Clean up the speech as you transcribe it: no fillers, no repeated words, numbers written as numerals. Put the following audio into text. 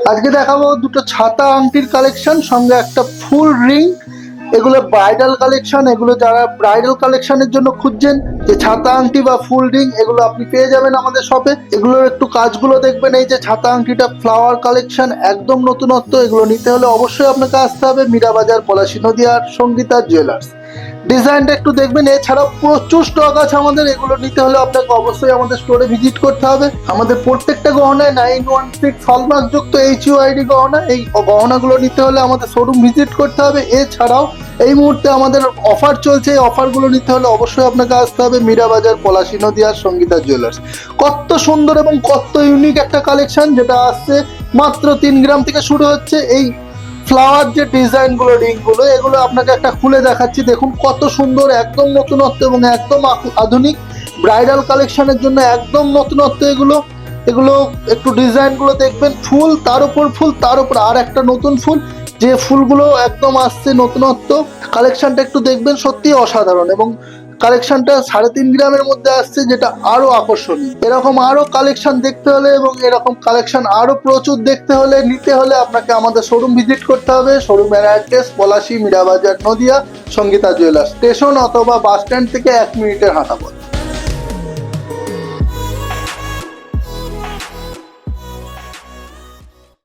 আজকে দেখাবো দুটো ছাতা আংটির কালেকশন, সঙ্গে একটা ফুল রিং। এগুলো ব্রাইডাল কালেকশন। এগুলো যারা ব্রাইডাল কালেকশনের জন্য খুঁজছেন, যে ছাতা আংটি বা ফুল রিং, এগুলো আপনি পেয়ে যাবেন আমাদের শপে। এগুলোর একটু কাজগুলো দেখবেন। এই যে ছাতা আংটিটা ফ্লাওয়ার কালেকশন, একদম নতুনত্ব। এগুলো নিতে হলে অবশ্যই আপনাকে আসতে হবে মীরাবাজার, পলাশী নদিয়ার সঙ্গীতা জুয়েলার্স। ডিজাইনটা একটু দেখবেন। এছাড়াও প্রচুর স্টক আছে আমাদের। এগুলো নিতে হলে আপনাকে অবশ্যই আমাদের স্টোরে ভিজিট করতে হবে। আমাদের প্রত্যেকটা গহনায় 916 হলমার্ক যুক্ত HUID গহনা। এই গহনাগুলো নিতে হলে আমাদের শোরুম ভিজিট করতে হবে। এছাড়াও এই মুহূর্তে আমাদের অফার চলছে। এই অফারগুলো নিতে হলে অবশ্যই আপনাকে আসতে হবে মীরাবাজার, পলাশী নদিয়ার সঙ্গীতা জুয়েলার্স। কত সুন্দর এবং কত ইউনিক একটা কালেকশন, যেটা আসছে মাত্র 3 গ্রাম থেকে শুরু হচ্ছে। এই ফ্লাওয়ার যে ডিজাইন গুলো, রিং গুলো, এগুলো আপনাকে একটা খুলে দেখাচ্ছি। দেখুন কত সুন্দর, একদম নতুনত্ব এবং একদম আধুনিক ব্রাইডাল কালেকশনের জন্য একদম নতুনত্ব এগুলো। এগুলো একটু ডিজাইন গুলো দেখবেন। ফুল, তার উপর ফুল, তার উপর আর একটা নতুন ফুল, যে ফুলগুলো একদম আসছে নতুনত্ব। কালেকশনটা একটু দেখবেন, সত্যি অসাধারণ। এবং কালেকশনটা 3.5 গ্রামের মধ্যে আসছে, যেটা আরো আকর্ষণীয়। এরকম আরো কালেকশন দেখতে হলে এবং এরকম কালেকশন আরো প্রচুর দেখতে হলে, নিতে হলে আপনাকে আমাদের শোরুম ভিজিট করতে হবে। শোরুমের address Palashi, Mirabazar, Nadia, Sangita jewellers station, অথবা বাস স্ট্যান্ড থেকে 1 মিনিটের হাঁটা পথ।